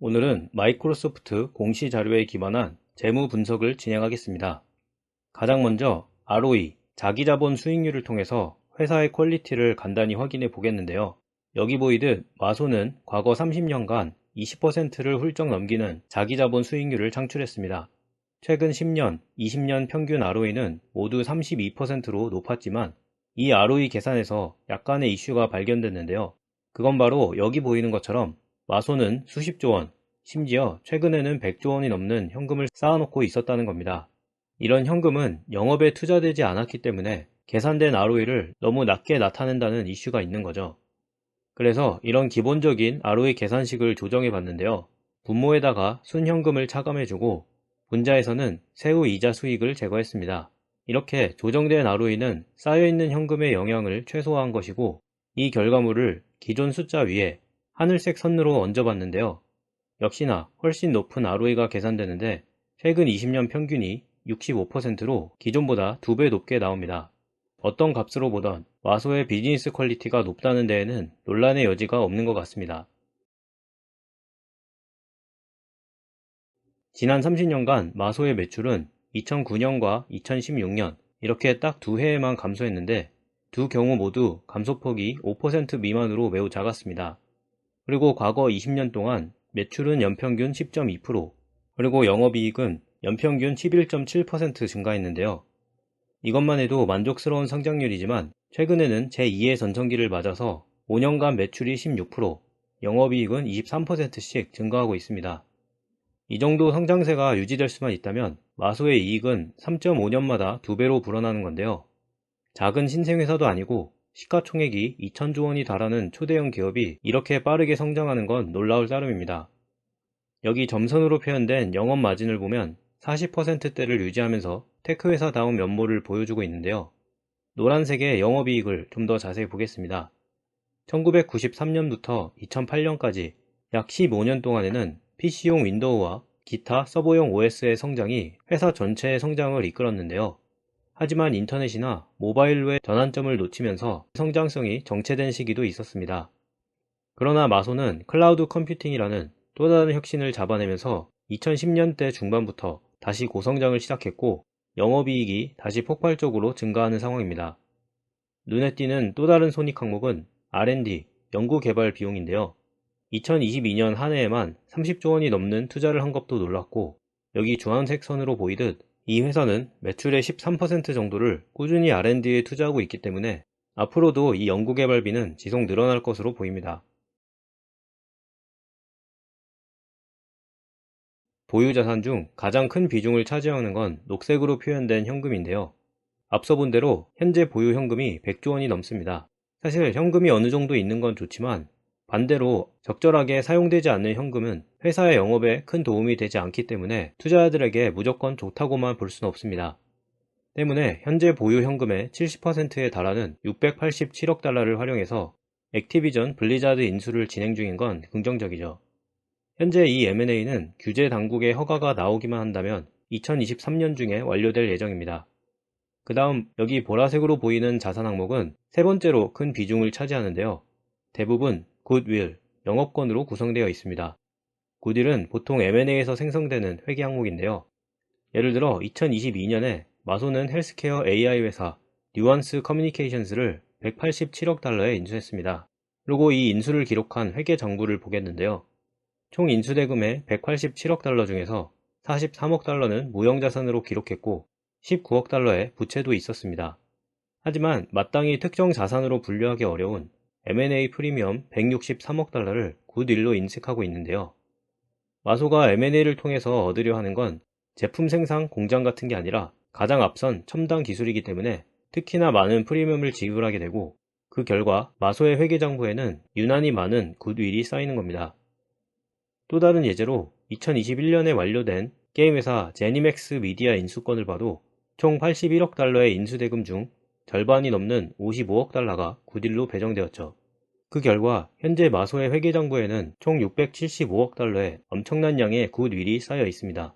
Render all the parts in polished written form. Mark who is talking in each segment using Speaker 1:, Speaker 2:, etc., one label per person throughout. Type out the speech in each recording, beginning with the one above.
Speaker 1: 오늘은 마이크로소프트 공시 자료에 기반한 재무 분석을 진행하겠습니다. 가장 먼저 ROE, 자기자본 수익률을 통해서 회사의 퀄리티를 간단히 확인해 보겠는데요. 여기 보이듯 마소는 과거 30년간 20%를 훌쩍 넘기는 자기자본 수익률을 창출했습니다. 최근 10년, 20년 평균 ROE는 모두 32%로 높았지만 이 ROE 계산에서 약간의 이슈가 발견됐는데요. 그건 바로 여기 보이는 것처럼 마소는 수십조 원, 심지어 최근에는 100조 원이 넘는 현금을 쌓아놓고 있었다는 겁니다. 이런 현금은 영업에 투자되지 않았기 때문에 계산된 ROE를 너무 낮게 나타낸다는 이슈가 있는 거죠. 그래서 이런 기본적인 ROE 계산식을 조정해 봤는데요. 분모에다가 순현금을 차감해주고 분자에서는 세후 이자 수익을 제거했습니다. 이렇게 조정된 ROE는 쌓여있는 현금의 영향을 최소화한 것이고, 이 결과물을 기존 숫자 위에 하늘색 선으로 얹어봤는데요. 역시나 훨씬 높은 ROE가 계산되는데 최근 20년 평균이 65%로 기존보다 2배 높게 나옵니다. 어떤 값으로 보던 마소의 비즈니스 퀄리티가 높다는 데에는 논란의 여지가 없는 것 같습니다. 지난 30년간 마소의 매출은 2009년과 2016년 이렇게 딱 두 해에만 감소했는데 두 경우 모두 감소폭이 5% 미만으로 매우 작았습니다. 그리고 과거 20년 동안 매출은 연평균 10.2%, 그리고 영업이익은 연평균 11.7% 증가했는데요. 이것만 해도 만족스러운 성장률이지만 최근에는 제2의 전성기를 맞아서 5년간 매출이 16%, 영업이익은 23%씩 증가하고 있습니다. 이 정도 성장세가 유지될 수만 있다면 마소의 이익은 3.5년마다 2배로 불어나는 건데요. 작은 신생회사도 아니고 시가총액이 2천조 원이 달하는 초대형 기업이 이렇게 빠르게 성장하는 건 놀라울 따름입니다. 여기 점선으로 표현된 영업 마진을 보면 40%대를 유지하면서 테크회사다운 면모를 보여주고 있는데요. 노란색의 영업이익을 좀 더 자세히 보겠습니다. 1993년부터 2008년까지 약 15년 동안에는 PC용 윈도우와 기타 서버용 OS의 성장이 회사 전체의 성장을 이끌었는데요. 하지만 인터넷이나 모바일로의 전환점을 놓치면서 성장성이 정체된 시기도 있었습니다. 그러나 마소는 클라우드 컴퓨팅이라는 또 다른 혁신을 잡아내면서 2010년대 중반부터 다시 고성장을 시작했고 영업이익이 다시 폭발적으로 증가하는 상황입니다. 눈에 띄는 또 다른 손익 항목은 R&D, 연구개발 비용인데요. 2022년 한 해에만 30조 원이 넘는 투자를 한 것도 놀랐고, 여기 주황색 선으로 보이듯 이 회사는 매출의 13% 정도를 꾸준히 R&D에 투자하고 있기 때문에 앞으로도 이 연구개발비는 지속 늘어날 것으로 보입니다. 보유자산 중 가장 큰 비중을 차지하는 건 녹색으로 표현된 현금인데요. 앞서 본 대로 현재 보유 현금이 100조 원이 넘습니다. 사실 현금이 어느 정도 있는 건 좋지만 반대로 적절하게 사용되지 않는 현금은 회사의 영업에 큰 도움이 되지 않기 때문에 투자자들에게 무조건 좋다고만 볼 수는 없습니다. 때문에 현재 보유 현금의 70%에 달하는 687억 달러를 활용해서 액티비전 블리자드 인수를 진행 중인 건 긍정적이죠. 현재 이 M&A는 규제 당국의 허가가 나오기만 한다면 2023년 중에 완료될 예정입니다. 그 다음 여기 보라색으로 보이는 자산 항목은 세 번째로 큰 비중을 차지하는데요. 대부분 굿윌, 영업권으로 구성되어 있습니다. 굿윌은 보통 M&A에서 생성되는 회계 항목인데요. 예를 들어 2022년에 마소는 헬스케어 AI 회사 뉴안스 커뮤니케이션스를 187억 달러에 인수했습니다. 그리고 이 인수를 기록한 회계 정부를 보겠는데요. 총 인수대금의 187억 달러 중에서 43억 달러는 무형자산으로 기록했고 19억 달러의 부채도 있었습니다. 하지만 마땅히 특정 자산으로 분류하기 어려운 M&A 프리미엄 163억 달러를 굿윌로 인식하고 있는데요. 마소가 M&A를 통해서 얻으려 하는 건 제품 생산 공장 같은 게 아니라 가장 앞선 첨단 기술이기 때문에 특히나 많은 프리미엄을 지불하게 되고, 그 결과 마소의 회계장부에는 유난히 많은 굿윌이 쌓이는 겁니다. 또 다른 예제로 2021년에 완료된 게임회사 제니맥스 미디어 인수권을 봐도 총 81억 달러의 인수대금 중 절반이 넘는 55억 달러가 굿윌로 배정되었죠. 그 결과 현재 마소의 회계정부에는 총 675억 달러의 엄청난 양의 굿윌이 쌓여 있습니다.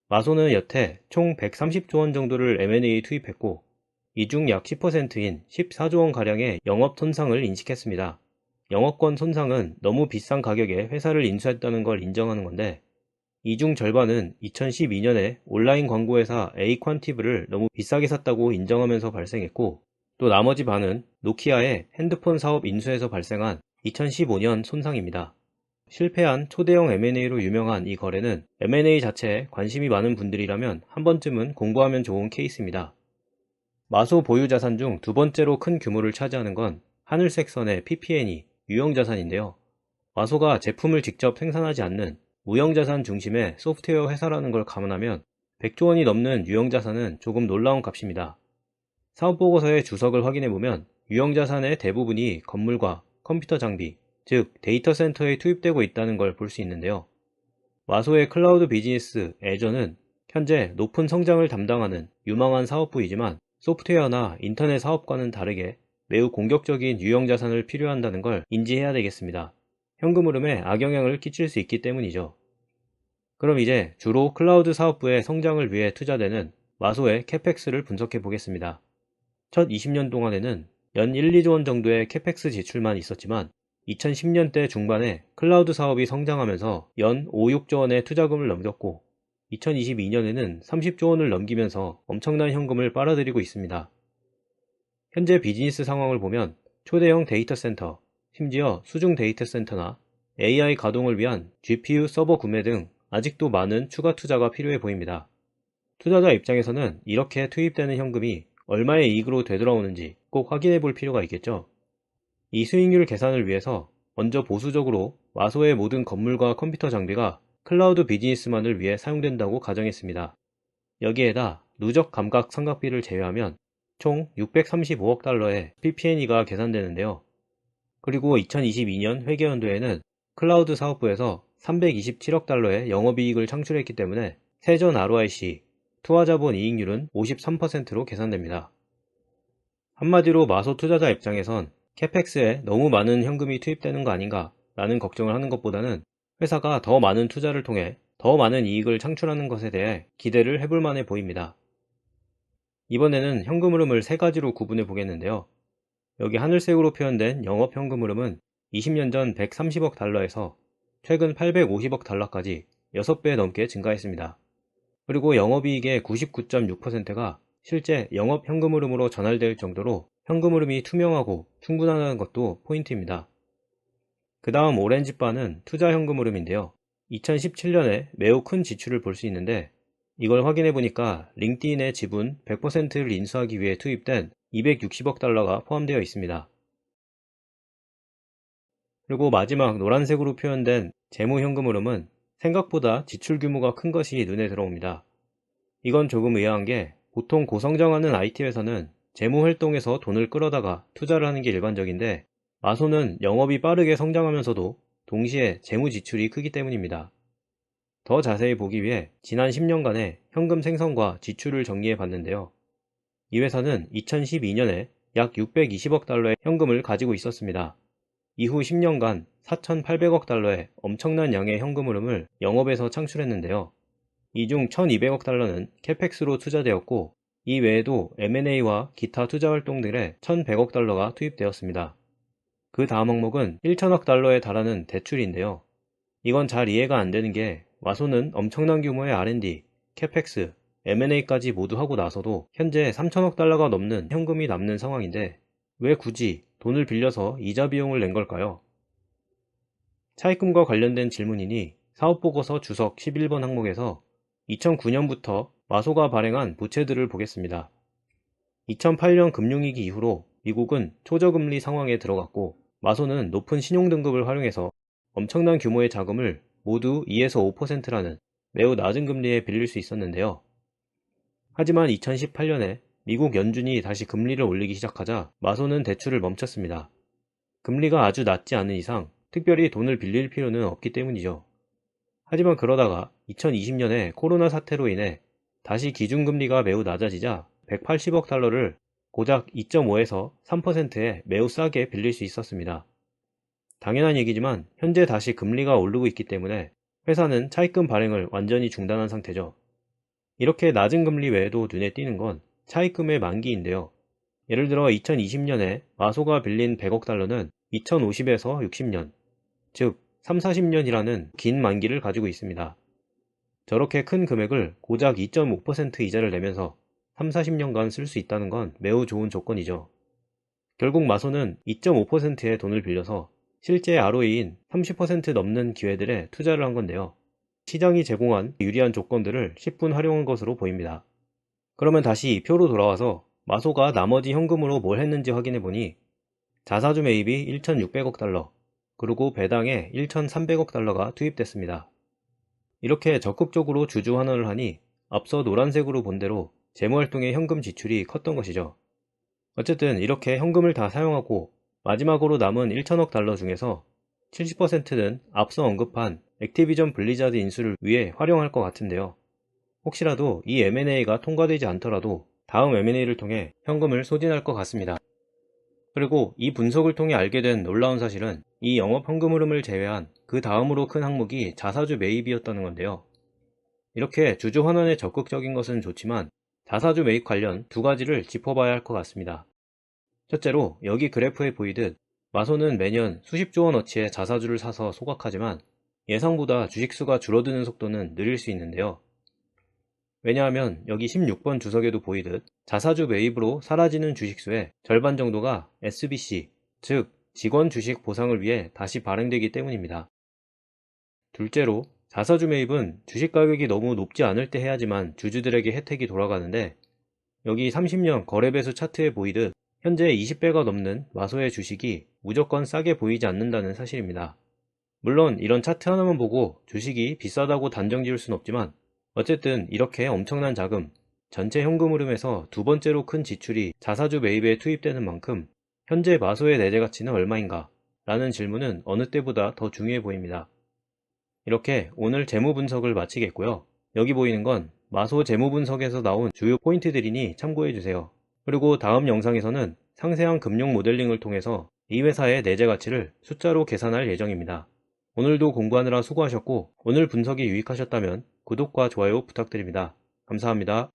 Speaker 1: 마소는 여태 총 130조 원 정도를 M&A 투입했고, 이 중 약 10%인 14조 원 가량의 영업 손상을 인식했습니다. 영업권 손상은 너무 비싼 가격에 회사를 인수했다는 걸 인정하는 건데, 이 중 절반은 2012년에 온라인 광고회사 에이퀀티브를 너무 비싸게 샀다고 인정하면서 발생했고, 또 나머지 반은 노키아의 핸드폰 사업 인수에서 발생한 2015년 손상입니다. 실패한 초대형 M&A로 유명한 이 거래는 M&A 자체에 관심이 많은 분들이라면 한 번쯤은 공부하면 좋은 케이스입니다. 마소 보유 자산 중 두 번째로 큰 규모를 차지하는 건 하늘색 선의 PPN이 유형자산인데요. 마소가 제품을 직접 생산하지 않는 무형자산 중심의 소프트웨어 회사라는 걸 감안하면 100조 원이 넘는 유형자산은 조금 놀라운 값입니다. 사업보고서의 주석을 확인해보면 유형자산의 대부분이 건물과 컴퓨터 장비, 즉 데이터 센터에 투입되고 있다는 걸 볼 수 있는데요. 마소의 클라우드 비즈니스 애저는 현재 높은 성장을 담당하는 유망한 사업부이지만 소프트웨어나 인터넷 사업과는 다르게 매우 공격적인 유형자산을 필요한다는 걸 인지해야 되겠습니다. 현금 흐름에 악영향을 끼칠 수 있기 때문이죠. 그럼 이제 주로 클라우드 사업부의 성장을 위해 투자되는 마소의 캐펙스를 분석해 보겠습니다. 첫 20년 동안에는 연 1, 2조 원 정도의 캐펙스 지출만 있었지만 2010년대 중반에 클라우드 사업이 성장하면서 연 5, 6조 원의 투자금을 넘겼고 2022년에는 30조 원을 넘기면서 엄청난 현금을 빨아들이고 있습니다. 현재 비즈니스 상황을 보면 초대형 데이터 센터, 심지어 수중 데이터 센터나 AI 가동을 위한 GPU 서버 구매 등 아직도 많은 추가 투자가 필요해 보입니다. 투자자 입장에서는 이렇게 투입되는 현금이 얼마의 이익으로 되돌아오는지 꼭 확인해 볼 필요가 있겠죠. 이 수익률 계산을 위해서 먼저 보수적으로 마소의 모든 건물과 컴퓨터 장비가 클라우드 비즈니스만을 위해 사용된다고 가정했습니다. 여기에다 누적 감각 삼각비를 제외하면 총 635억 달러의 PPNE가 계산되는데요. 그리고 2022년 회계연도에는 클라우드 사업부에서 327억 달러의 영업이익을 창출했기 때문에 세전 ROIC, 투하자본 이익률은 53%로 계산됩니다. 한마디로 마소 투자자 입장에선 캐펙스에 너무 많은 현금이 투입되는 거 아닌가 라는 걱정을 하는 것보다는 회사가 더 많은 투자를 통해 더 많은 이익을 창출하는 것에 대해 기대를 해볼 만해 보입니다. 이번에는 현금 흐름을 세 가지로 구분해 보겠는데요. 여기 하늘색으로 표현된 영업 현금 흐름은 20년 전 130억 달러에서 최근 850억 달러까지 6배 넘게 증가했습니다. 그리고 영업이익의 99.6%가 실제 영업 현금 흐름으로 전환될 정도로 현금 흐름이 투명하고 충분하다는 것도 포인트입니다. 그 다음 오렌지바는 투자 현금 흐름인데요. 2017년에 매우 큰 지출을 볼 수 있는데 이걸 확인해 보니까 링크드인의 지분 100%를 인수하기 위해 투입된 260억 달러가 포함되어 있습니다. 그리고 마지막 노란색으로 표현된 재무 현금 흐름은 생각보다 지출 규모가 큰 것이 눈에 들어옵니다. 이건 조금 의아한 게 보통 고성장하는 IT 회사는 재무 활동에서 돈을 끌어다가 투자를 하는 게 일반적인데 마소는 영업이 빠르게 성장하면서도 동시에 재무 지출이 크기 때문입니다. 더 자세히 보기 위해 지난 10년간의 현금 생성과 지출을 정리해 봤는데요. 이 회사는 2012년에 약 620억 달러의 현금을 가지고 있었습니다. 이후 10년간 4,800억 달러의 엄청난 양의 현금 흐름을 영업에서 창출했는데요. 이 중 1,200억 달러는 캐펙스로 투자되었고 이 외에도 M&A와 기타 투자 활동들에 1,100억 달러가 투입되었습니다. 그 다음 항목은 1,000억 달러에 달하는 대출인데요. 이건 잘 이해가 안 되는 게 마소는 엄청난 규모의 R&D, 캐펙스, M&A까지 모두 하고 나서도 현재 3,000억 달러가 넘는 현금이 남는 상황인데 왜 굳이 돈을 빌려서 이자 비용을 낸 걸까요? 차입금과 관련된 질문이니 사업보고서 주석 11번 항목에서 2009년부터 마소가 발행한 부채들을 보겠습니다. 2008년 금융위기 이후로 미국은 초저금리 상황에 들어갔고 마소는 높은 신용등급을 활용해서 엄청난 규모의 자금을 모두 2에서 5%라는 매우 낮은 금리에 빌릴 수 있었는데요. 하지만 2018년에 미국 연준이 다시 금리를 올리기 시작하자 마소는 대출을 멈췄습니다. 금리가 아주 낮지 않은 이상 특별히 돈을 빌릴 필요는 없기 때문이죠. 하지만 그러다가 2020년에 코로나 사태로 인해 다시 기준금리가 매우 낮아지자 180억 달러를 고작 2.5에서 3%에 매우 싸게 빌릴 수 있었습니다. 당연한 얘기지만 현재 다시 금리가 오르고 있기 때문에 회사는 차입금 발행을 완전히 중단한 상태죠. 이렇게 낮은 금리 외에도 눈에 띄는 건 차입금의 만기인데요. 예를 들어 2020년에 마소가 빌린 100억 달러는 2050에서 60년, 즉 3, 40년이라는 긴 만기를 가지고 있습니다. 저렇게 큰 금액을 고작 2.5% 이자를 내면서 3, 40년간 쓸 수 있다는 건 매우 좋은 조건이죠. 결국 마소는 2.5%의 돈을 빌려서 실제 ROE인 30% 넘는 기회들에 투자를 한 건데요. 시장이 제공한 유리한 조건들을 10분 활용한 것으로 보입니다. 그러면 다시 이 표로 돌아와서 마소가 나머지 현금으로 뭘 했는지 확인해 보니 자사주 매입이 1,600억 달러, 그리고 배당에 1,300억 달러가 투입됐습니다. 이렇게 적극적으로 주주 환원을 하니 앞서 노란색으로 본 대로 재무활동의 현금 지출이 컸던 것이죠. 어쨌든 이렇게 현금을 다 사용하고 마지막으로 남은 1천억 달러 중에서 70%는 앞서 언급한 액티비전 블리자드 인수를 위해 활용할 것 같은데요. 혹시라도 이 M&A가 통과되지 않더라도 다음 M&A를 통해 현금을 소진할 것 같습니다. 그리고 이 분석을 통해 알게 된 놀라운 사실은 이 영업 현금 흐름을 제외한 그 다음으로 큰 항목이 자사주 매입이었다는 건데요. 이렇게 주주 환원에 적극적인 것은 좋지만 자사주 매입 관련 두 가지를 짚어봐야 할 것 같습니다. 첫째로 여기 그래프에 보이듯 마소는 매년 수십조 원어치의 자사주를 사서 소각하지만 예상보다 주식수가 줄어드는 속도는 느릴 수 있는데요. 왜냐하면 여기 16번 주석에도 보이듯 자사주 매입으로 사라지는 주식수의 절반 정도가 SBC, 즉 직원 주식 보상을 위해 다시 발행되기 때문입니다. 둘째로 자사주 매입은 주식 가격이 너무 높지 않을 때 해야지만 주주들에게 혜택이 돌아가는데 여기 30년 거래배수 차트에 보이듯 현재 20배가 넘는 마소의 주식이 무조건 싸게 보이지 않는다는 사실입니다. 물론 이런 차트 하나만 보고 주식이 비싸다고 단정 지을 순 없지만 어쨌든 이렇게 엄청난 자금, 전체 현금 흐름에서 두 번째로 큰 지출이 자사주 매입에 투입되는 만큼 현재 마소의 내재 가치는 얼마인가? 라는 질문은 어느 때보다 더 중요해 보입니다. 이렇게 오늘 재무 분석을 마치겠고요. 여기 보이는 건 마소 재무 분석에서 나온 주요 포인트들이니 참고해주세요. 그리고 다음 영상에서는 상세한 금융 모델링을 통해서 이 회사의 내재 가치를 숫자로 계산할 예정입니다. 오늘도 공부하느라 수고하셨고 오늘 분석이 유익하셨다면 구독과 좋아요 부탁드립니다. 감사합니다.